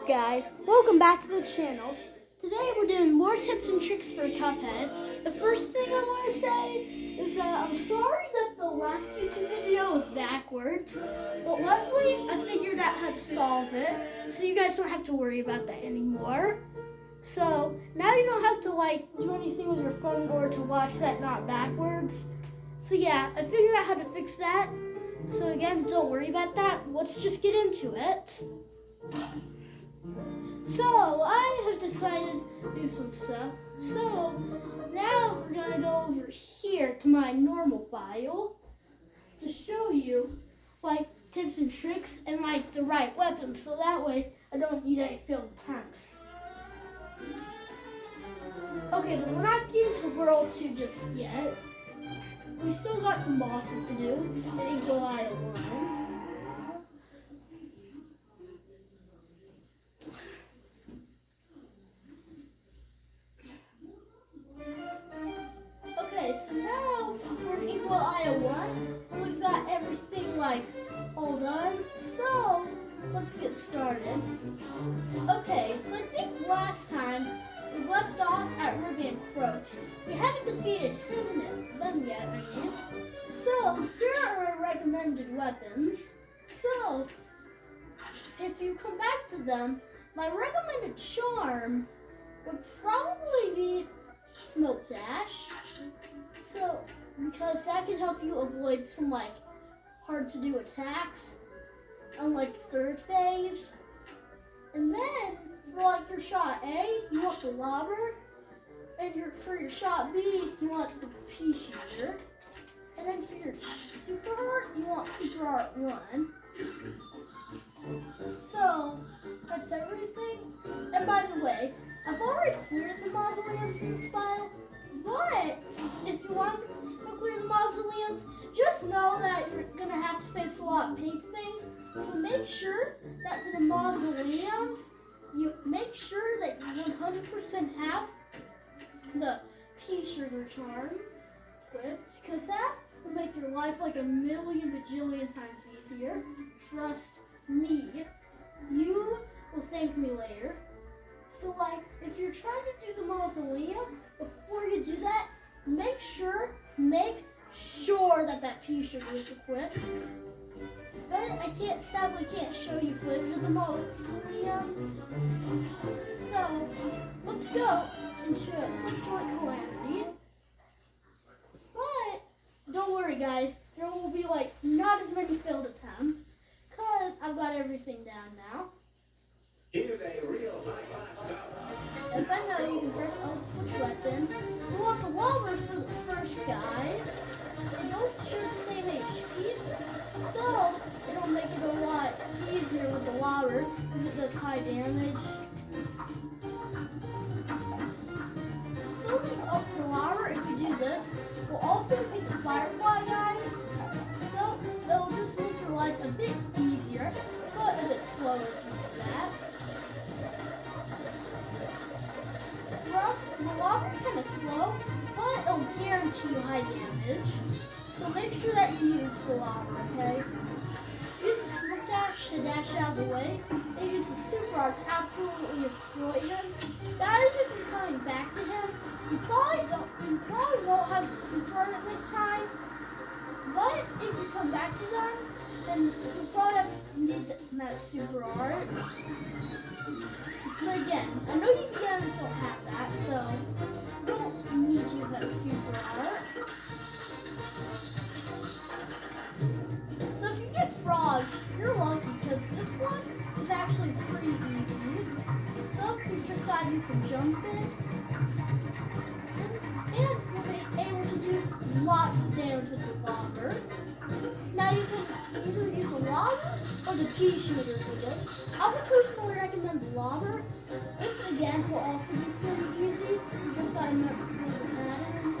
up, guys? Welcome back to the channel. Today we're doing more tips and tricks for Cuphead. The first thing I want to say is that I'm sorry that the last YouTube video was backwards, but luckily I figured out how to solve it, so you guys don't have to worry about that anymore. So now you don't have to do anything with your phone or to watch that not backwards. So yeah, I figured out how to fix that. So again, don't worry about that. Let's just get into it. So I have decided to do some stuff. So now we're gonna go over here to my normal file to show you tips and tricks and the right weapons, so that way I don't need any failed attempts. Okay, but we're not getting to World 2 just yet. We still got some bosses to do in Inkwell 1. Okay, so now we're in inkwell 1, and we've got everything all done. So let's get started. Okay, so I think last time we left off at Ruby and Croaks. We haven't defeated them yet, I mean. So here are our recommended weapons. So if you come back to them, my recommended charm would probably be Smoke Dash. So because that can help you avoid some hard to do attacks on third phase. And then for your shot A, you want the lobber, and for your shot B, you want the pea shooter. And then for your super art, you want super art 1. So that's everything. And by the way, I've already cleared the mausoleums in this file, but if you want to clear the mausoleums, just know that you're gonna have to face a lot of pink things. So make sure that for the mausoleums, you make sure that you 100% have the pea shooter charm equipped, because that will make your life a million bajillion times easier. Trust me. You will thank me later. So if you're trying to do the mausoleum, before you do that, make sure that pea shooter is equipped. But I sadly can't show you footage of the mausoleum. So let's go into a quick joint calamity. But don't worry, guys, there will be not as many failed attempts, because I've got everything down now. As I know, you can press Alt switch weapon. We want the lobber for the first guy. They both share the same HP, so it'll make it a lot easier with the lobber because it does high damage. So just up the lobber, if you do this, will also defeat the firefly guys. So it'll just make your life a bit easier, but a bit slower if you do that. Well, the lobber's kind of slow, but it'll guarantee you high damage. So make sure that you use the lobber, okay? Use the smoke dash to dash out of the way, and use the super art to absolutely destroy him. That is if you're coming back to him. You probably won't have the super art at this time, but if you come back to them, then you probably need that super art. But again, I know you beginners don't have that, so you don't need to use that super art. So if you get frogs, you're lucky, because this one is actually pretty easy. So you just gotta do some jumping, and you'll be able to do lots of damage with the lobber. Now you can either use the lobber or the pea shooter for this. I would personally recommend the lobber. This again will also be pretty easy. You just gotta remember the pattern.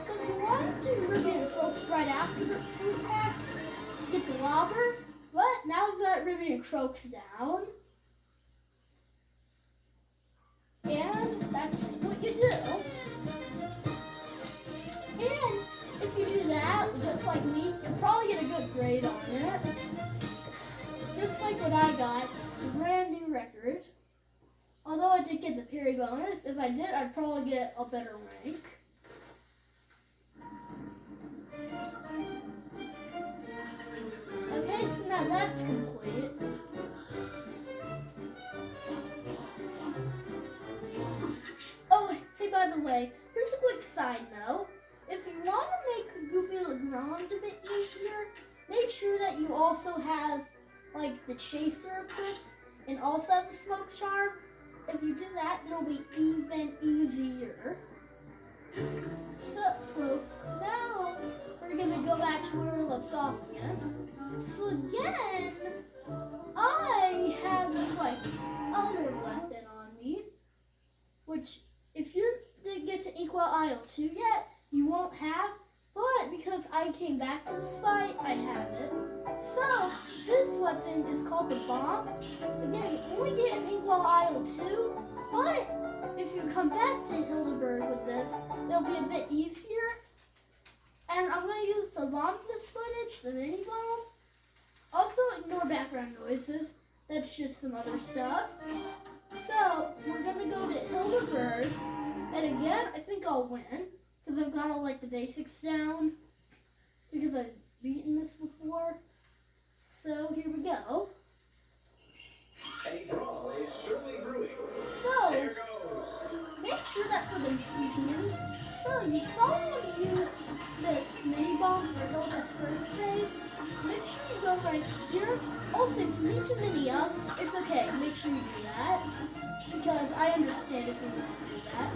So if you want to do Ruby and Croaks right after the food pack, get the lobber. But now we've got Ruby and Croaks down. And that's what you do. And if you do that, just like me, you'll probably get a good grade on it. get the parry bonus. If I did, I'd probably get a better rank. Okay, so now that's complete. Oh, hey, by the way, here's a quick side note. If you want to make Goopy Legrand a bit easier, make sure that you also have, like, the Chaser equipped and also have the Smoke Charm. If you do that, it'll be even easier. So, now we're going to go back to where we left off again. So again, I have this, like, other weapon on me, which if you didn't get to Inkwell Isle 2 yet, you won't have, but because I came back to this fight, I have it. So, this weapon is called the Bomb. Again, you only get in Inkwell Isle 2, but if you come back to Hildeberg with this, it'll be a bit easier. And I'm going to use the bomb this footage, the mini bomb. Also, ignore background noises. That's just some other stuff. So, we're going to go to Hildeberg. And again, I think I'll win. Because I've got all, like, the basics down. Because I've beaten this before. So, here we go. So, make sure that for the museum, so you probably want to use this mini bomb for Hilda's first phase. Make sure you go right here. Also, if you need to mini up, it's okay. Make sure you do that. Because I understand if you need to do that.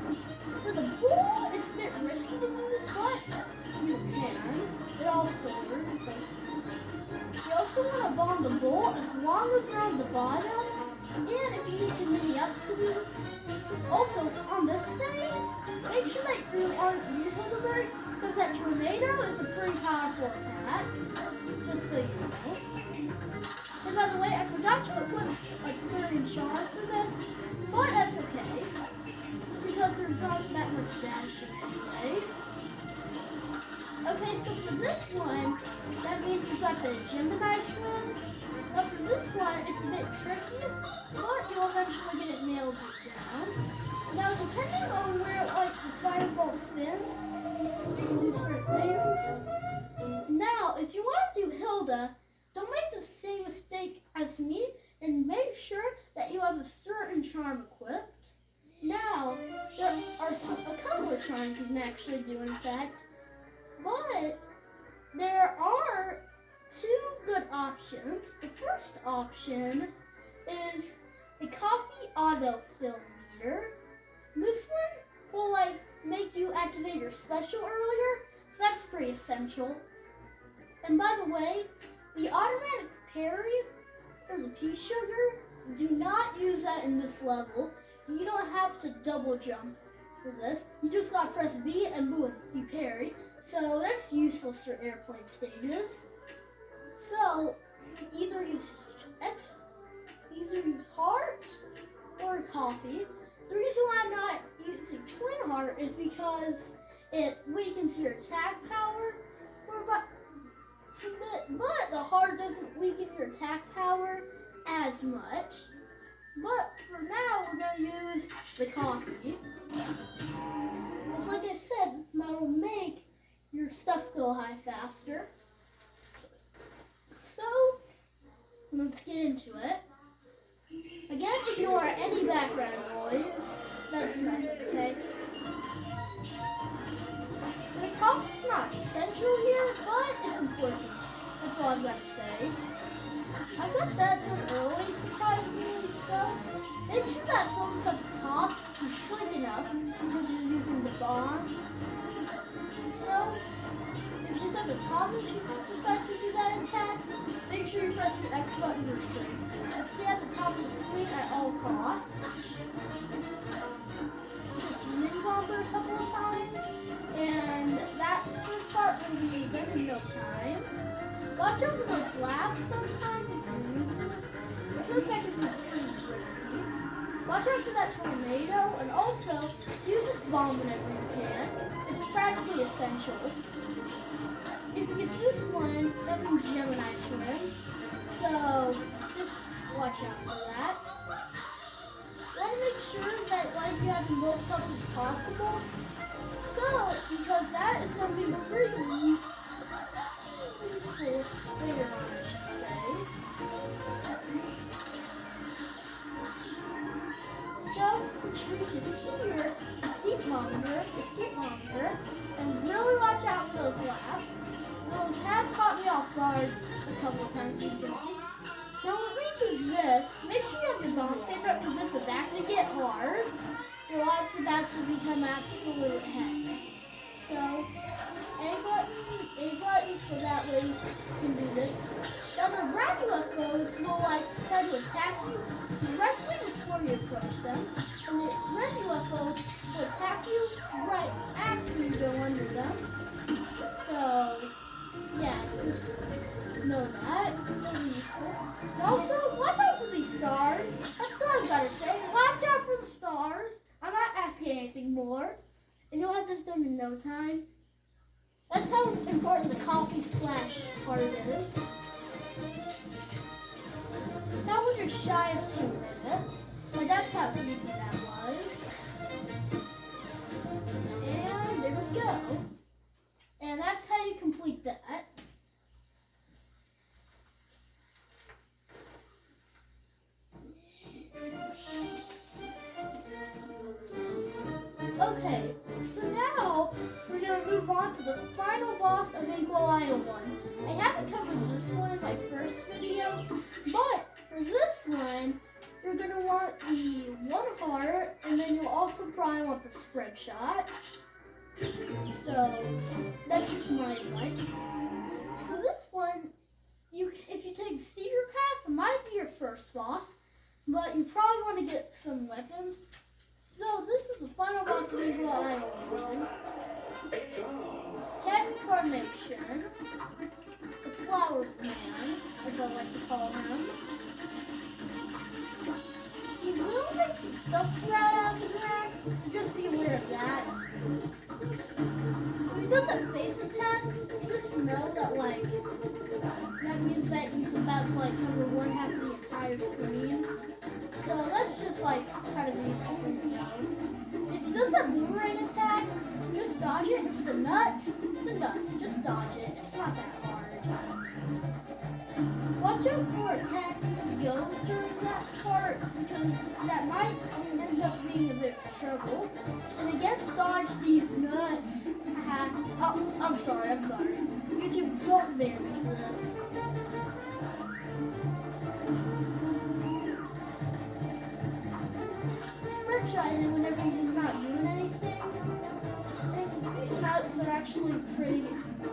For the bull, it's a bit risky to do this, but you can. It also works. You also want to bomb the bull as long as they're on the bottom. And if you need to mini up to them, also on this phase, make sure that you aren't near Hildeberg, because that tornado is a pretty powerful attack, just so you know. And by the way, I forgot to equip like certain shards for this, but that's okay, because there's not that much dash anyway. Okay, so for this one, that means you've got the Gemini trims. But for this one, it's a bit tricky, but you'll eventually get it nailed down. Now, depending on where like the fireball spins, you can do certain things. Now, if you want to do Hilda, don't make the same mistake as me, and make sure that you have a certain charm equipped. Now, there are a couple of charms you can actually do, in fact, but there are two good options. The first option is the coffee autofill meter. This one will like make you activate your special earlier, so that's pretty essential. And by the way, the automatic parry or the pea sugar, do not use that in this level. You don't have to double jump for this. You just gotta press B and boom, you parry. So that's useful for airplane stages. So either use heart or coffee. The reason why I'm not using twin heart is because it weakens your attack power for about 2 bit, but the heart doesn't weaken your attack power as much. But for now, we're gonna use the coffee. It's like I said, that'll make your stuff go high faster. So, let's get into it. Again, ignore any background noise. That's nothing, okay? The coffee's not essential here, but it's important. That's all I've got to say. I got that done early, surprisingly, so make sure that focus at the top is shrink enough because you're using the bomb. So, if she's at the top and she decides to do that attack, make sure you press the X button or shrink. And stay at the top of the screen at all costs. Just mini bomb her a couple of times, and that first part will be done in no time. Watch out for those laughs sometimes if you're using this, because that can be pretty risky. Watch out for that tornado, and also use this bomb whenever you can. It's practically essential. If you get this one, that means Gemini twins. So just watch out for that. You want to make sure that this, make sure you have your bomb saber because it's about to get hard. Your life's about to become absolute heck. So, A button, so that way you can do this. Now the red UFOs will try to attack you directly before you approach them, and the red UFOs will attack you right after you go under them. So, yeah, just know that. And also, watch out for these stars. That's all I've got to say. Watch out for the stars. I'm not asking anything more. And you'll have this done in no time. That's how important the cuph3ad part is. That was just shy of 2 minutes. But that's how easy that was. And there we go. And that's how you complete that. Okay, so now we're going to move on to the final boss of Inkwell Iowa 1. I haven't covered this one in my first video, but for this one, you're going to want the 1 heart, and then you'll also probably want the spread shot. So, that's just my advice. So this one, if you take Cedar Path, it might be your first boss, but you probably want to get some weapons. So this is the final boss of Inkwell Iowa 1. Captain Carnation, the Flower Man, as I like to call him. He will make some stuff sprout out of the ground, so just be aware of that. When he does that face attack, just know that that means that he's about to cover 1/2 of the entire screen. So that's just kind of useful for you to know. If he does that boomerang attack, just dodge it. If the nuts, just dodge it. It's not that hard. Watch out for Captain Ghost during that part, because that might end up being a bit of trouble. And again, dodge these nuts. Oh, I'm sorry. YouTube won't ban me for this. Spread shot him whenever he's not doing anything. And these nuts are actually pretty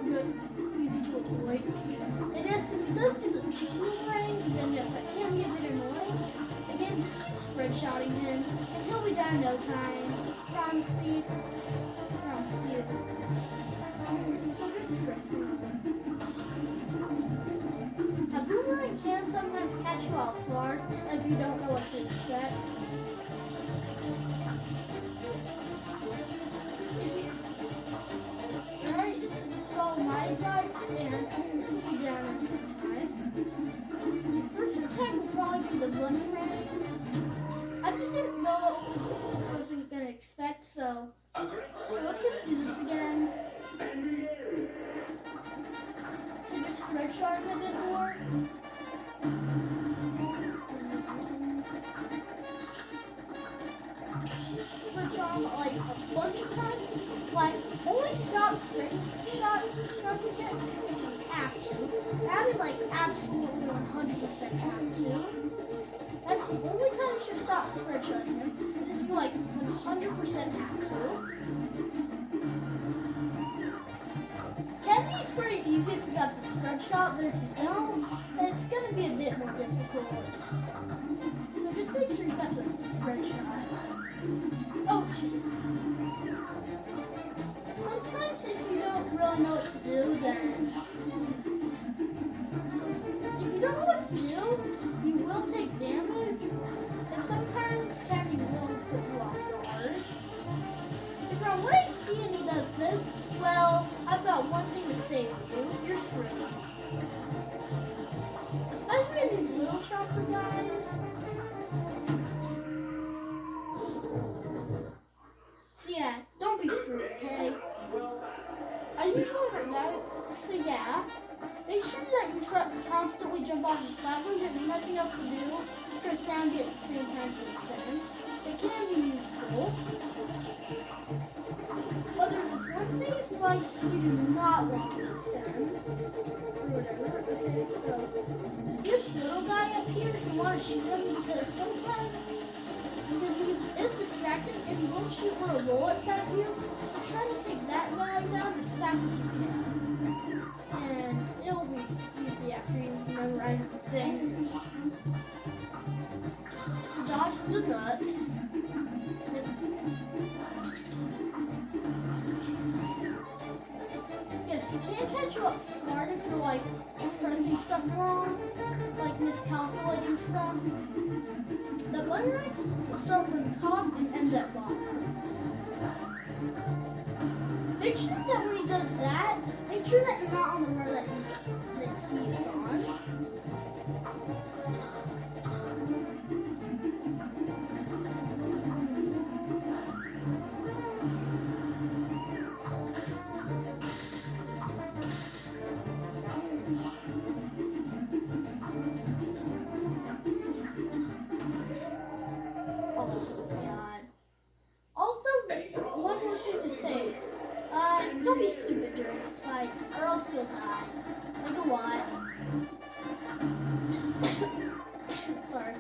good, easy to avoid. And yes, if he does do the cheating rings, then yes, that can be a bit annoying. Again, just keep spread shotting him, and he'll be down in no time. Promise you. So just trust me. A boomerang can sometimes catch you off guard if you don't know what to expect. Alright, so this is all my advice, and I'm going to see you down in time. The first attack will probably be the boomerang. I just didn't know what I wasn't going to expect, so let's just do this again. So just spread shot him a bit more. Spread shot him a bunch of times. Only stop spread shot again if you have to. I mean absolutely 100% have to. That's the only time you should stop spread shotting him. And if you 100% have to. Can be pretty easy if you got the spread shot, but if you don't, then it's going to be a bit more difficult. So just make sure you got the spread shot. Oh, shit. Sometimes if you don't really know what to do, then... if you don't know what to do, you will take damage, and sometimes Captain will put you off guard. If you're on 1 HP and he does this, well, I've got one thing to say to you. You're screwed. Especially these little chopper guys. So yeah, don't be screwed, okay? I usually hurt that. So yeah, make sure that you constantly jump off these platforms and nothing else to do. Press down to at the same time to descend. It can be useful. But there's this one thing is you do not want to descend. Or whatever. Okay, so this little guy up here, you want to shoot and he won't shoot little bullets at you. So try to take that guy down as fast as you can. And it'll be easy after you memorize the thing. Dodge the nuts. Yes, he can't catch you up guard if you're like pressing stuff wrong, like miscalculating stuff. The boomerang will start from the top and end at bottom. Make sure that when he does that, make sure that you're not on the road that he is on. Don't be stupid during this fight, or else you'll die. Like a lot. Sorry.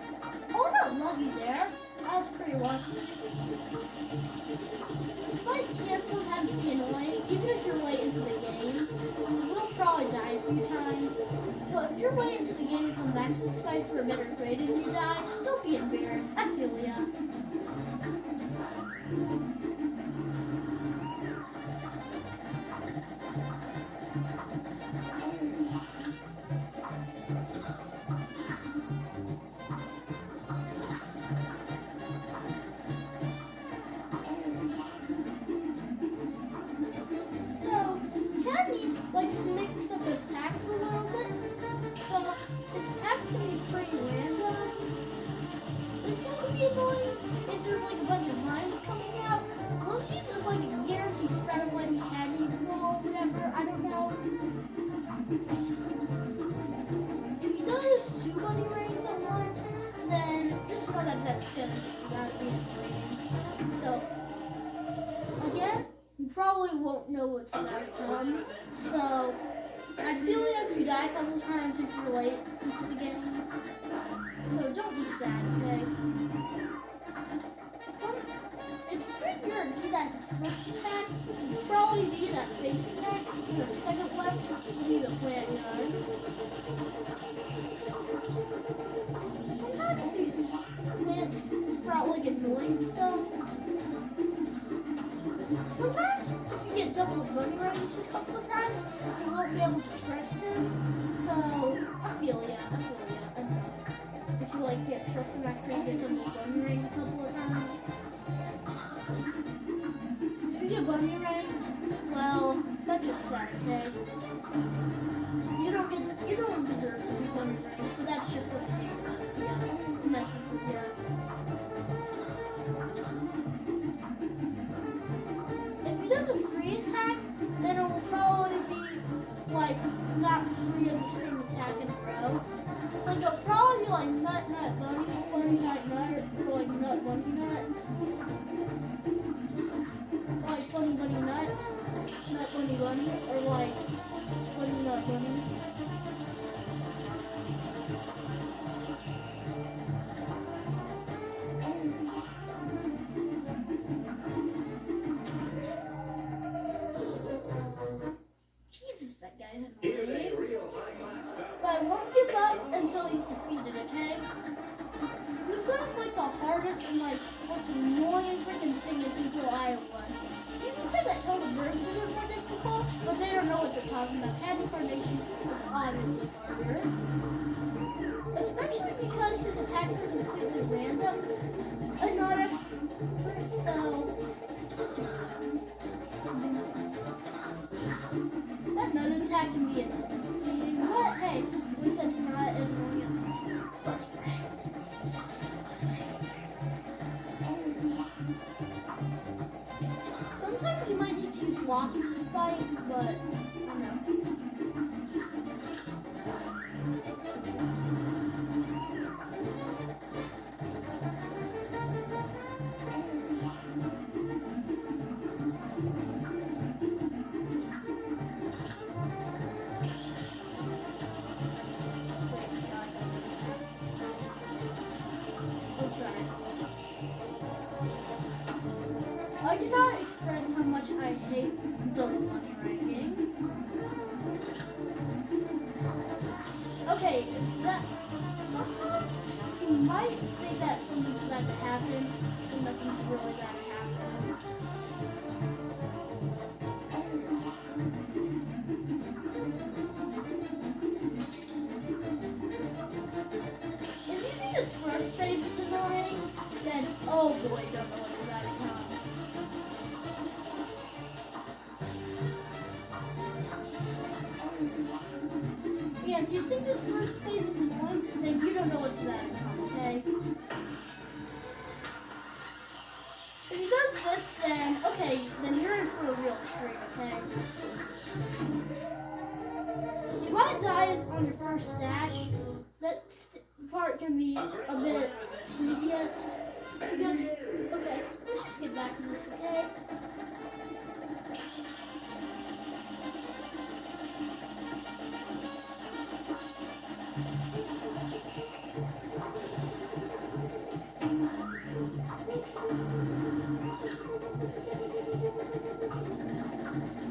Oh, not lucky there. I was pretty lucky. This fight can sometimes be annoying, even if you're late into the game. You will probably die a few times. So if you're late into the game and come back to this fight for a better grade and you die, don't be embarrassed. I feel ya. If there's like a bunch of vines coming out, we'll use this like a guarantee spread of like candy wall, whatever, I don't know. If he does 2 bunny rings at once, then just know that that's gonna be annoying. So, again, you probably won't know what's about to come. So, I feel like if you die a couple times if you're late into the game. So don't be sad, okay? It's pretty good to that first attack will probably be that face attack, and the second one will be the plant gun. Sometimes these plants sprout like annoying stuff. Sometimes if you get double bunny rings a couple of times, you won't be able to trust him. So I feel ya. If you like get trust him after you get double bunny ring a couple of times. If you get bunny rings, well, that's just sad, okay? You don't deserve to be bunny rings, but that's just what the game does. Yeah, messes with you. If he does a 3 attack, then it will probably be like not 3 of the same attack in a row. So it'll probably be like nut, nut, bunny, bunny, nut, nut, or like nut, bunny, nut. Like bunny, bunny, nut, nut, bunny, bunny, or like bunny, nut, bunny. Jesus, that guy's annoying. But I won't give up until he's defeated, okay? This guy's like the hardest and like most annoying freaking thing in Equal Iowa. People say that Hilda Birds are more difficult, but they don't know what they're talking about. Candy Carnation is obviously harder. Especially because his attacks are completely random and not expert, so that nut attack can be annoying. But hey, we said it's not as long as bunny ring. Sometimes you might need to use lock in this fight, but I don't know. express how much I hate double money ranking. Okay, that sometimes you might think that something's about to happen, but nothing's really about to happen. If you think this first phase is annoying, then oh boy, don't know what's about to come. Yeah, if you think this first phase is annoying, then you don't know what's about to come, okay? If he does this, then okay, then you're in for a real treat, okay? You might die on your first dash. That part can be a bit tedious because, okay, let's just get back to this, okay?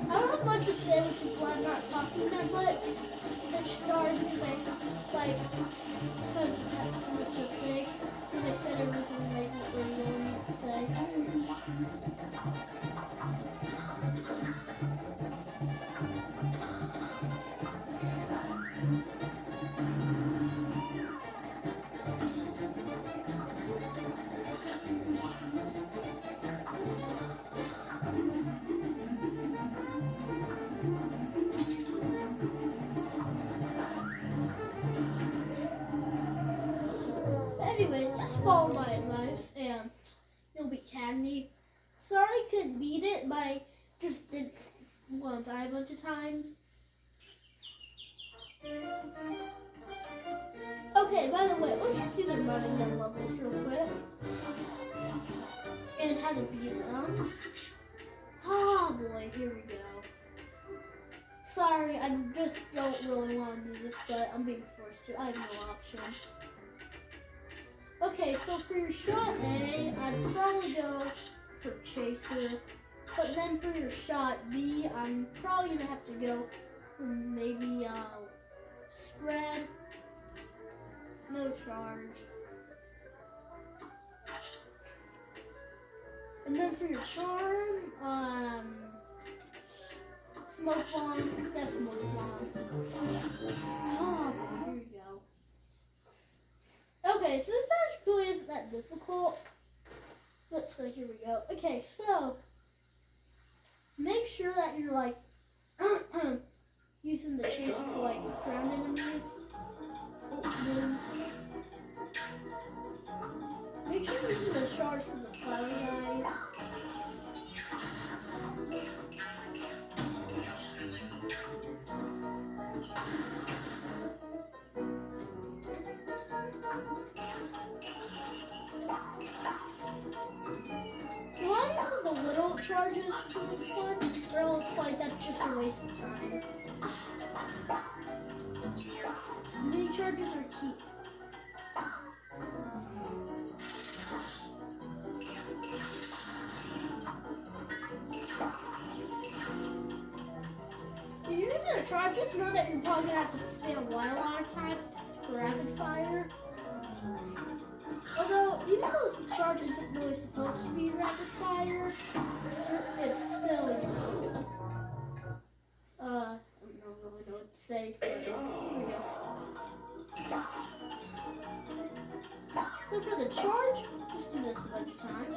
I don't have much to say, which is why I'm not talking that much. Sorry, because I'm not just say, because I said everything like what we really need to say. Anyways, just follow my advice and you'll be candy. Sorry I couldn't beat it, but I just didn't want to die a bunch of times. Okay, by the way, let's just do the running gun levels real quick. And how to beat them. Oh boy, here we go. Sorry, I just don't really want to do this, but I'm being forced to. I have no option. Okay, so for your shot A, I'd probably go for Chaser. But then for your shot B, I'm probably going to have to go for maybe Spread. No charge. And then for your charm, Smoke Bomb. That's Smoke Bomb. Oh, here we go. Okay, so this actually isn't that difficult. So here we go. Okay, so make sure that you're like using the chaser for like ground enemies. Make sure you're using the charge for the fire guys. You want to use the little charges for this one, or else like that's just a waste of time. Mini charges are key. If you're using a charge, just know that you're probably going to have to spam Y a lot of times for rapid fire. Although, even though the charge isn't really supposed to be rapid fire, it's still, you know, I don't really know what to say, but here we go. So for the charge, just do this a bunch of times.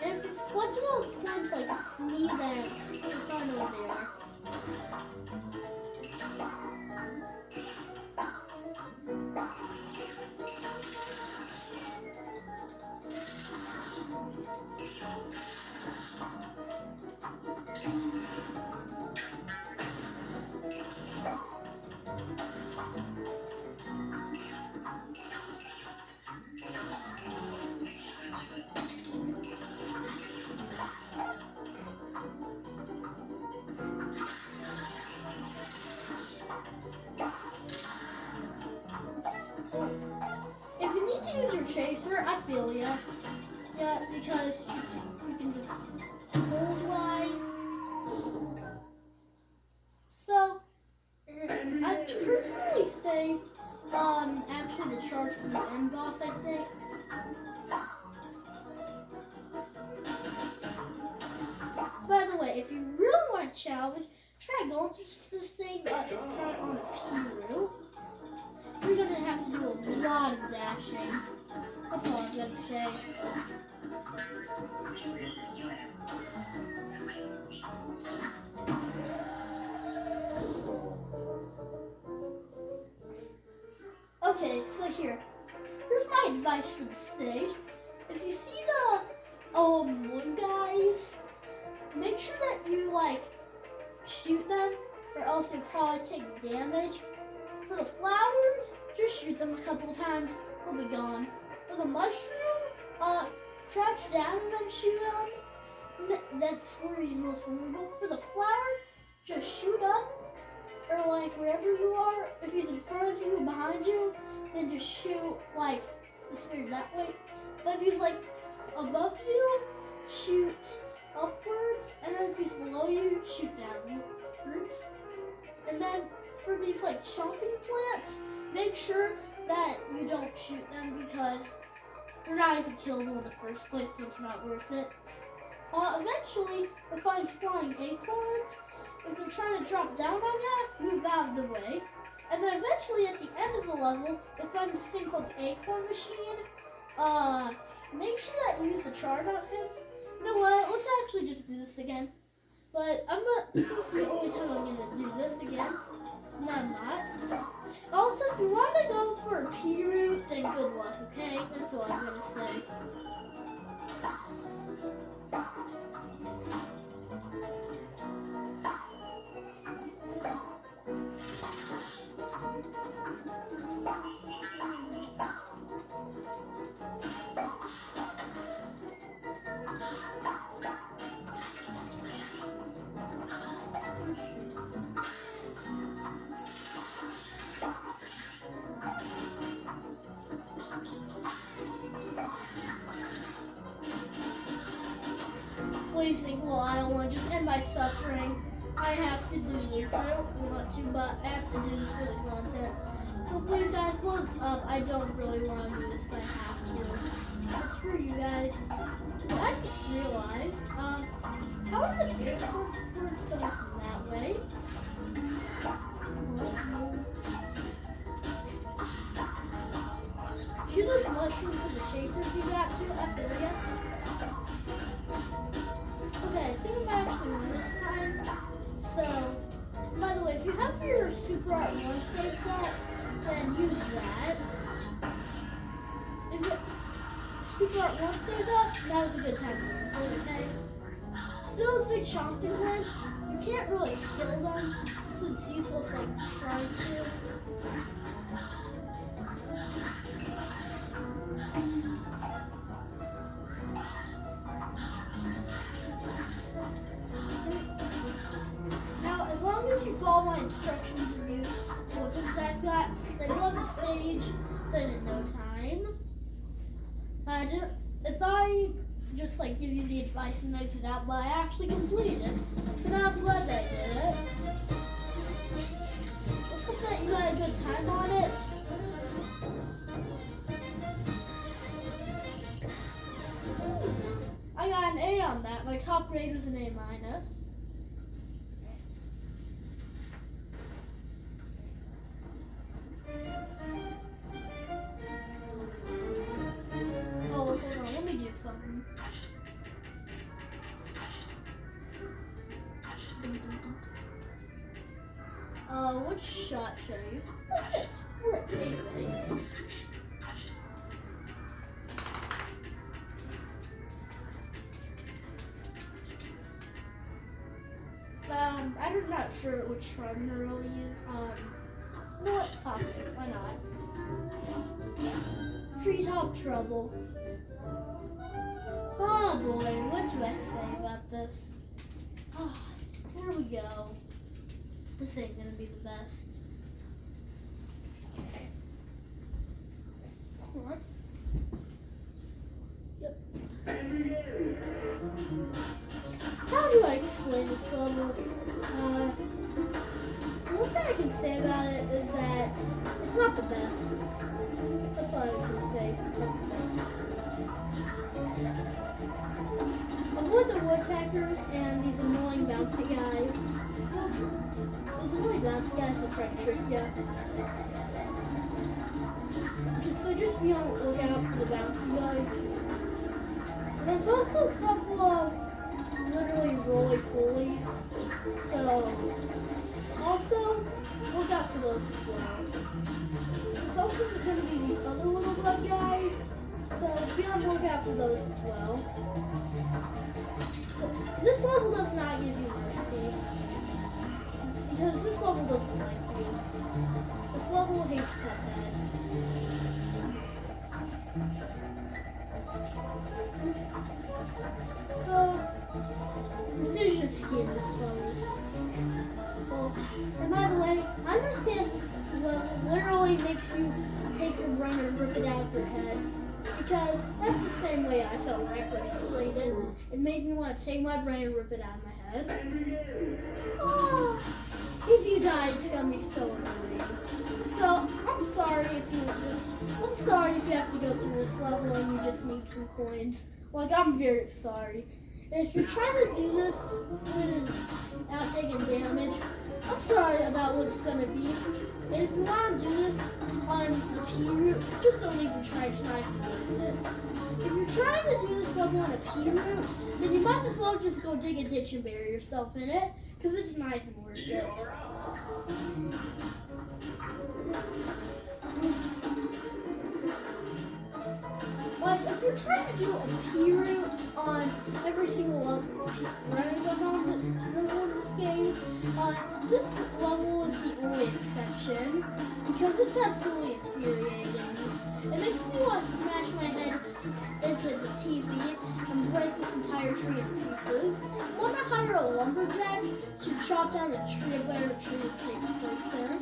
And if you're collecting those coins like me, then you're probably know what they are. If you need to use your chaser, I feel ya. Yeah, because you can just cold line. So I'd personally say actually the charge from the end boss, I think. By the way, if you really want a challenge, try going through this thing, try it on a P-root. You're gonna have to do a lot of dashing. That's all I'm gonna say. Okay, so here's my advice for the stage. If you see the wood guys, make sure that you shoot them, or else you'll probably take damage. For the flowers, just shoot them a couple times, they'll be gone. For the mushroom, crouch down and then shoot them. That's where he's most vulnerable. For the flower, just shoot up, or wherever you are. If he's in front of you or behind you, then just shoot the spear that way. But if he's above you, shoot upwards, and then if he's below you, shoot downwards. And then for these chomping plants, make sure that you don't shoot them because they're not even killable in the first place, so it's not worth it. Eventually, you'll find flying acorns. If they're trying to drop down on you, move out of the way. And then eventually, at the end of the level, you'll find this thing called acorn machine. Make sure that you use the charge on him. You know what? Let's actually just do this again. But this is the only time I'm gonna do this again. No, I'm not. Also, if you want to go for a P-root, then good luck, okay? That's all I'm gonna say. Please think, well, I don't want to just end my suffering. I have to do this. I don't want to, but I have to do this for the content. So please, guys, blow this up. I don't really want to do this, but I have to. It's for you guys. But I just realized, how are the airports coming from that way? Shoot those mushrooms for the chasers you got to after that. Okay, I think I'm actually win this time. So, by the way, if you have your Super Art 1 saved up, then use that. If you Super Art 1 saved up, that was a good time to use it, okay? Still, those big chomping ones, you can't really kill them, so it's useless trying to. Now, as long as you follow my instructions and use the weapons I've got, then you'll have the stage done in no time. I thought I'd just give you the advice and exit out, but I actually completed it. So now I'm glad that I did it. Looks like that you got a good time on it. I got an A on that. My top grade was an A-. Oh, hold on, let me do something. Which shot should I use? Oh, yes, we're at A. I'm not sure which one to really use. You know what? Okay, why not? Treetop Trouble. Oh boy, what do I say about this? Oh, here we go. This ain't gonna be the best. What? Yep. not the best. That's all I can say. Not the best. Avoid the woodpeckers and these annoying bouncy guys. Those annoying bouncy guys will try to trick you. Just be on the lookout for the bouncy guys. There's also a couple of literally roly-polies, so also look out for those as well. There's also going to be these other little bug guys, so be on the lookout for those as well. But this level does not give you mercy, because this level doesn't like you. This level hates cuph3ad. Precision scheme is funny. Well, and by the way, I understand this level literally makes you take your brain and rip it out of your head. Because that's the same way I felt when I first played it. It made me want to take my brain and rip it out of my head. Oh, if you die, it's gonna be so annoying. So I'm sorry if you have to go through this level and you just need some coins. Like, I'm very sorry. And if you're trying to do this without taking damage, I'm sorry about what it's going to be. And if you want to do this on the P route, just don't even try to knife towards it. If you're trying to do this level on a P route, then you might as well just go dig a ditch and bury yourself in it, because it's not even worth it. Like, if you're trying to do a P route on every single level on this game, this level is the only exception, because it's absolutely infuriating. It makes me want to smash my head into the TV and break this entire tree in pieces. I want to hire a lumberjack to chop down the tree of where the tree takes place in.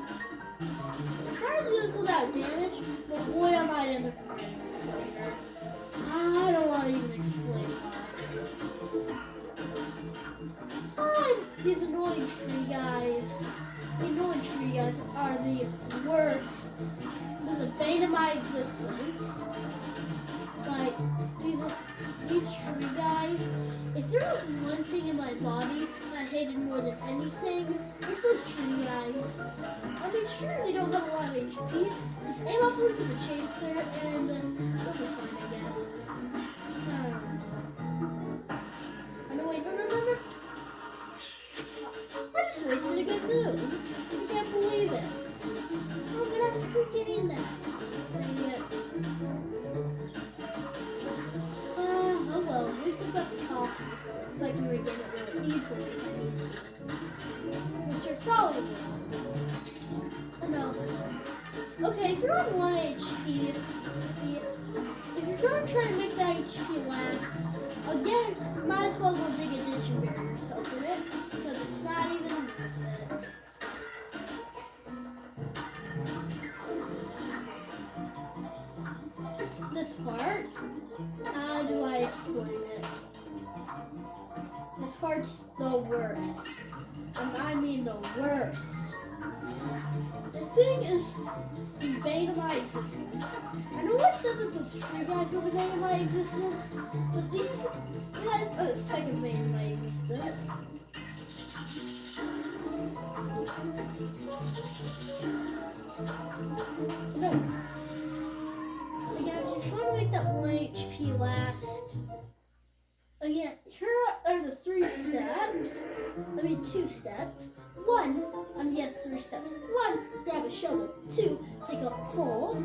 I'm trying to do this without damage, but boy, I might end up regretting this later. I don't want to even explain why. These annoying tree guys. The annoying tree guys are the worst. They're the bane of my existence. Like, these tree guys, if there was one thing in my body I hated more than anything, it's those tree guys. I mean, sure, they don't have a lot of HP. Just aim upwards with a chaser, and they'll be fine, I guess. Oh no, wait, no. I just wasted a good move. I can't believe it. How did I freaking in that? Dang it. Oh well, at least I've got the coffee, so I can regain it really easily if I need to. Which I probably will. Oh no. Okay, if you're on 1 HP, if you're going to try to make that HP last, again, might as well go dig a ditch and bury yourself in it, because it's not even worth it. This part, how do I explain it? This part's the worst. And I mean the worst. The thing is the bane of my existence. I know I said that those tree guys were the bane of my existence, but these guys are the second bane of my existence. No. Again, if you're trying to make that 1 HP last, again, here are the 3 steps. I mean 2 steps. 1, yes, 3 steps. 1, grab a shovel. 2, take a pole.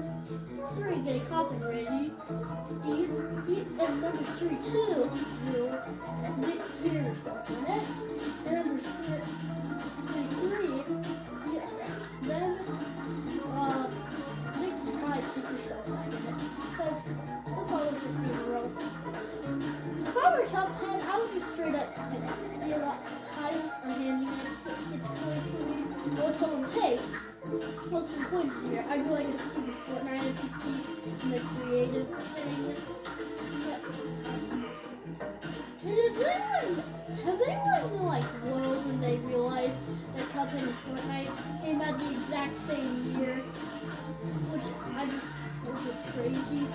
3, get a coffin ready. And number 3, 2, you'll clear yourself in it. And number 3, then make my take yourself out of it. Because that's always a funeral. If I were cuph3ad, I would just straight up be a lot higher on handyman to get the coins for me. I would tell them, hey, post some coins here. I'd do like a stupid Fortnite NPC in the creative thing. Yeah. And has anyone been like, whoa, when they realized that cuph3ad and Fortnite came out the exact same year? crazy.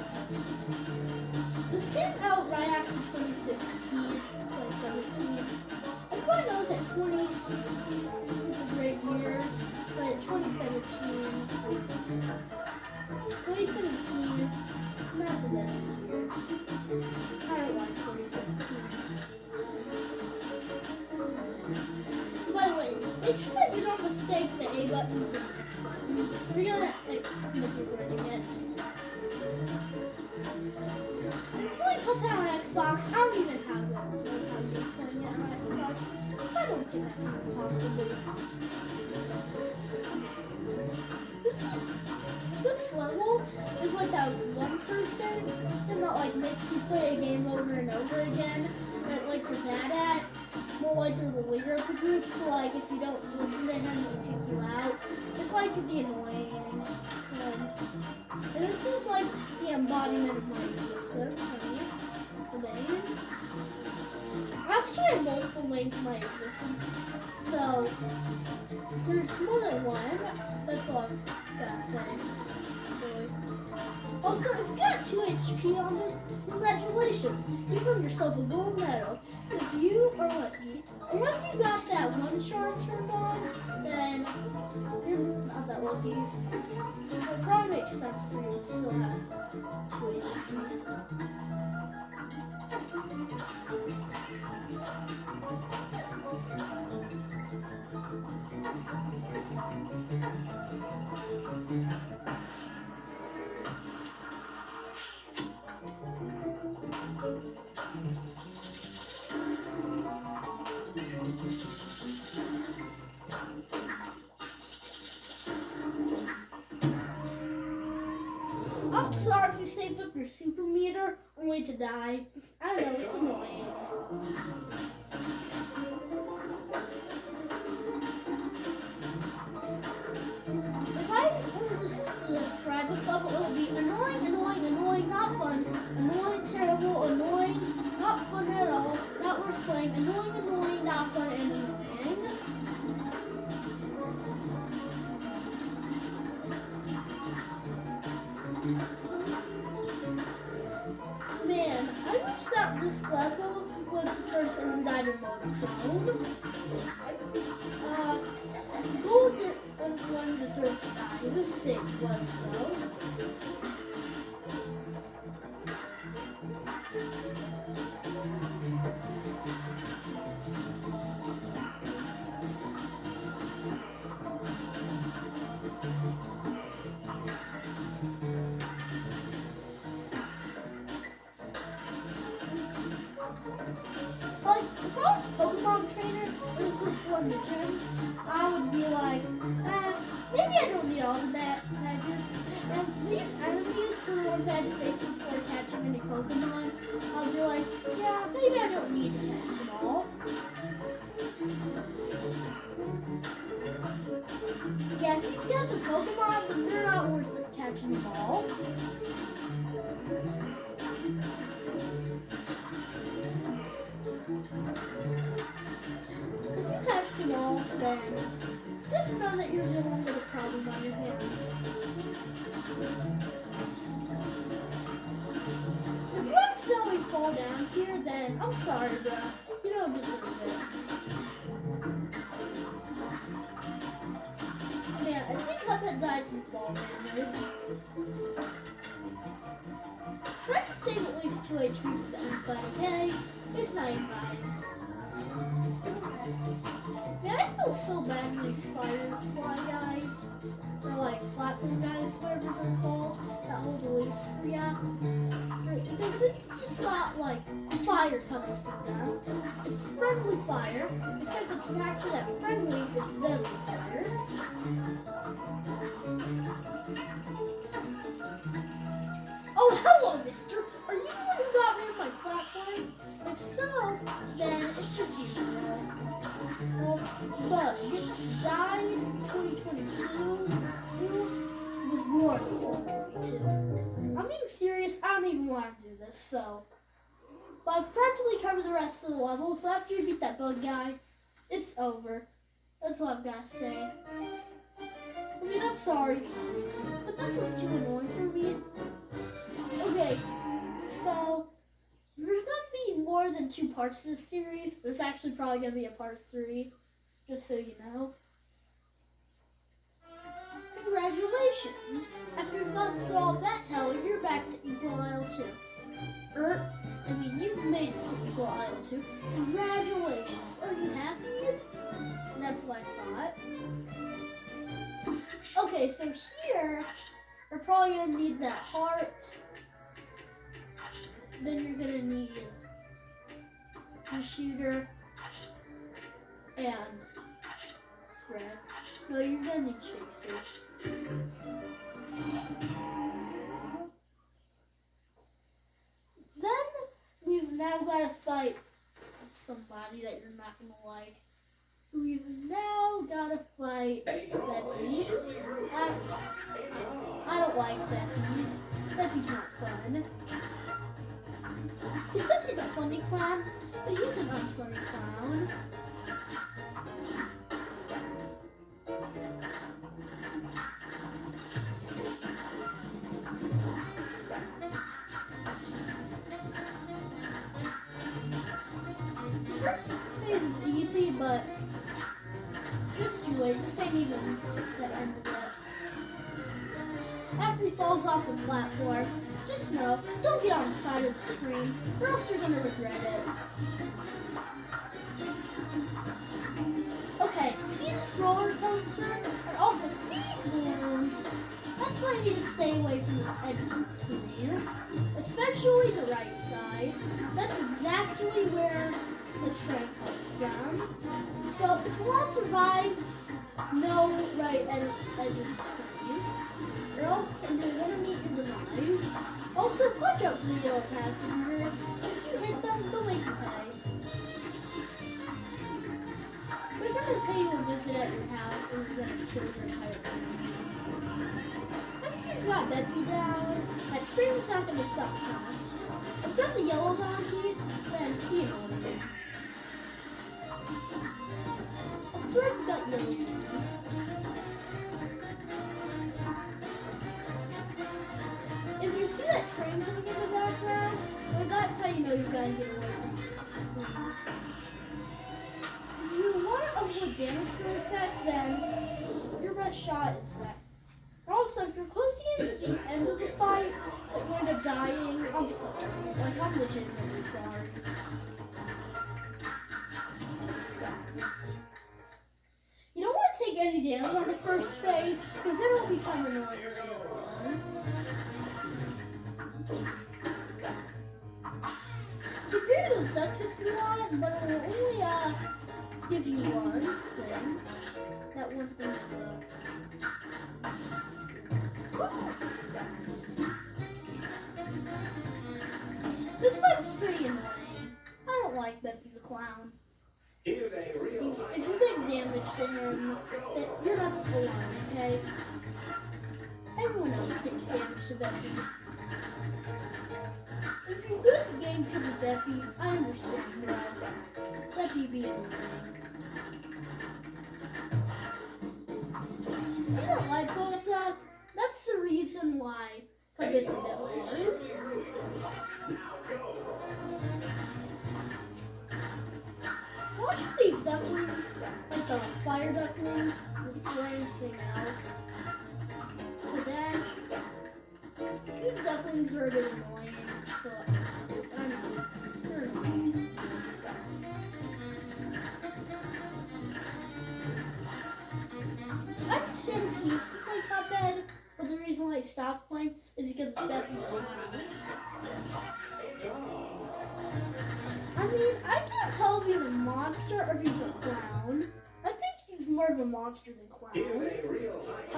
This came out right after 2016, 2017. Everyone knows that 2016 was a great year, but 2017, not the best year. I don't like 2017. By the way, make sure that you don't mistake the A button for the X button. You're gonna end up regretting it. I really hope that on Xbox. I don't even have that. I don't know how to play it on Xbox. I don't think that's even possible. This level is like that one person and that like makes you play a game over and over again that like you're bad at. More like there's a leader of the group, so like if you don't listen to him, he'll kick you out. It's like the annoying one. And this is like the embodiment of my existence, right? The main. I actually have multiple mains in my existence, so there's more than one. That's all I've got to say. Really. Also, if you got 2 HP on this, congratulations! You earned yourself a gold medal. Because you are lucky. Unless you got that one charm turned on, then you're not that lucky. It probably makes sense for you to still have 2 HP. I'm sorry if you saved up your super meter only to die. I know, it's annoying. If I were to describe this level, it would be annoying, annoying, annoying, not fun, annoying, terrible, annoying, not fun at all, not worth playing, annoying, annoying, not fun, and annoying. Man, I wish that this level was the person who died in Motorcade. Gold one deserved to die. This stage was though. Like, if I was a Pokemon trainer, and this was one of the gyms, I would be like, maybe I don't need all the badges. And these enemies were the ones I had to face before catching any Pokemon. I'll be like, yeah, maybe I don't need to catch them all. Yeah, if these guys are Pokemon, then they're not worth catching them all. If you catch them all, then just know that you're dealing with a problem on your hands. If you accidentally fall down here, then I'm sorry, bro. You don't deserve it. Man, I think cuph3ad died from fall damage. Try to save at least 2 HP for the end fight, okay? It's not advice. Man, I feel so bad for these firefly guys. They're like platform guys, whatever they're called. That hold the leaves for ya. Because they just got like fire coming from them. It's friendly fire, except it's not actually that friendly, it's deadly fire. Oh, hello, mister! Are you the one who got rid of my platform? If so, then it's just you, girl. Well, but you died in 2022. Who was born in 2022? I'm being serious. I don't even want to do this, so. But I've practically covered the rest of the level, so after you beat that bug guy, it's over. That's all I've got to say. I mean, I'm sorry, but this was too annoying for me. 2 parts to this series. There's actually probably going to be a part 3, just so you know. Congratulations! After you've gone through all that hell, you're back to Inkwell Isle 2. You've made it to Inkwell Isle 2. Congratulations! Are you happy? That's what I thought. Okay, so here, we're probably going to need that heart. Then you're going to need a shooter and spread. No, you're going to need chaser. Then we've now got to fight somebody that you're not going to like. We've now got to fight Beppy. I don't like Beppy. Beppy's not fun. He says he's a funny clown, but he's an unfunny clown. The first phase is easy, but just you wait. This ain't even the end of it. After he falls off the platform, just know, don't get on the side of the screen, or else you're going to regret it. Okay, see this roller coaster? And also, see these balloons? That's why you need to stay away from the edges of the screen, especially the right side. That's exactly where the train comes from. So, if you want to survive, no right edge of the screen. Or else you're going to meet your demise. Also, watch out for the yellow passengers. If you hit them, they'll make you pay. They're going to pay you a visit at your house and you're going to kill your entire family. After you've got Beppy down, that train's not going to stop coming. I've got the yellow donkey, then he annoys me. I'm sure I've got yellow donkey. If you see that train coming in the background, well, that's how you know you gotta get away from something. If you want to avoid damage from a sec, then your best shot is that. Also, if you're close to getting to the end of the fight, like you end up dying, I'm sorry. Like, I'm legitimately sorry. You don't want to take any damage on the first phase, because then it'll become annoying later on. You can bury those ducks if you want, but it will only give you one thing. That one thing is this one's pretty annoying. I don't like Beppy the Clown. If you take damage to him, then you're not the one, okay? Everyone else takes damage to Beppy. If you quit the game because of Beppy, I understand why. Beppy being annoying. See that light bulb duck? That's the reason why cuph3ad is hard. Watch these ducklings, like the fire ducklings, with flames thing else. So dash. These ducklings are a bit annoying, so I know. They're annoying. I understand if you used to play cuph3ad, but the reason why I stopped playing is because Beppy's around. I mean, I can't tell if he's a monster or if he's a clown. I think he's more of a monster than clown. I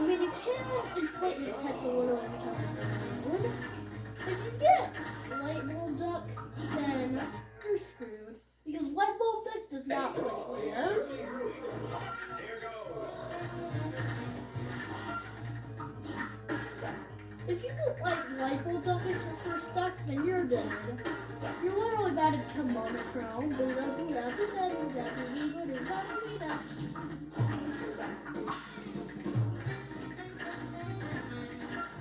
mean, you can inflate his head to little every time you do. If you get light bulb duck, then you're screwed. Because light bulb duck does not play fair. If you get like light bulb duck as your first duck, then you're dead. You're literally about to become monochrome.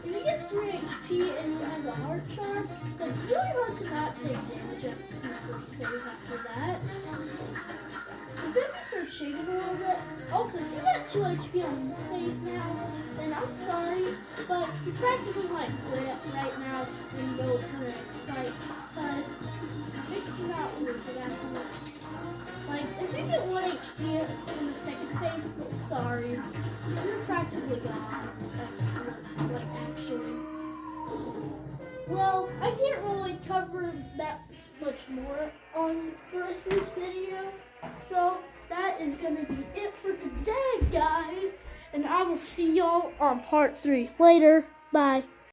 If you get 3 HP and you have a heart charm, then it's really hard to not take damage just in the first phase after that. The baby starts shaking a little bit. Also, if you got 2 HP on this phase now, then I'm sorry, but you practically might quit right now and go to the next fight, because it's not worth it after this. Like, if you get 1 HP in the second phase, well, sorry, you're practically gone. Like actually. Well, I can't really cover that much more on the rest of this video, so that is going to be it for today, guys, and I will see y'all on part 3 later. Bye.